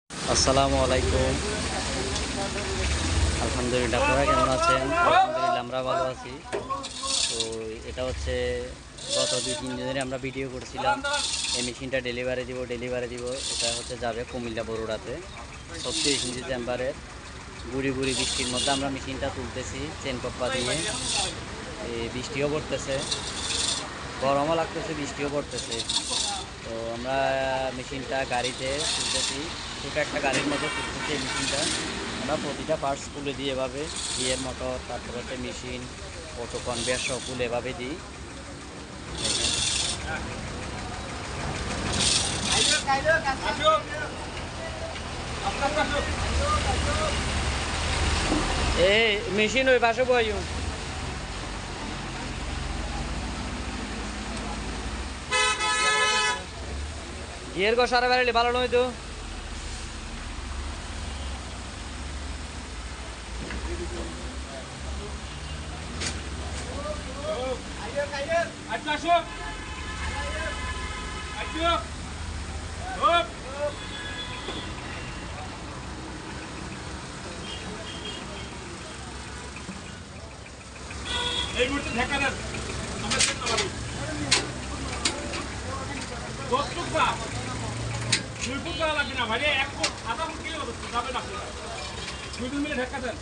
আসসালামু আলাইকুম। আলহামদুলিল্লাহ, আপনারা কেমন আছেন? আলহামদুলিল্লাহ আমরা ভালো আছি। তো এটা হচ্ছে গত 2-3 দিন ধরে আমরা ভিডিও করছিলাম, এই মেশিনটা ডেলিভারি দিব। এটা হচ্ছে যাবে কুমিল্লা বরুড়াতে 36 ইঞ্চি চেম্বারের। গুড়ি গুড়ি বৃষ্টির মধ্যে আমরা মেশিনটা তুলতেছি চেন কপ্পা দিয়ে। এই বৃষ্টিও পড়তেছে, গরমও লাগতেছে, বৃষ্টিও পড়তেছে। তো আমরা মেশিনটা গাড়িতে তুলতেছি, ছোটো একটা গাড়ির মধ্যে তুলতেছি এই মেশিনটা। আমরা প্রতিটা পার্টস তুলে দিই এভাবে, গিয়ার মোটর, তারপর হচ্ছে মেশিন, অটো কনভেয়ার সব তুলে এভাবে দিই। এই মেশিন ওই পাশে বইও। গিয়ার গো সারা বেড়ালে ভালো নয় তো। এই মুহূর্তে ঢাকা দেন, আমরা চেষ্টা করব। দশটুকরা 2 ফুট করা লাগবে না ভাই, 1 ফুট আধা ফুট কি যাবে না। 2 মিনিট ঢাকা দেন।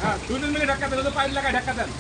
হ্যাঁ, 2 মিনিট ঢাকা দেন, পাইপ লাগায় ঢাকা দেন।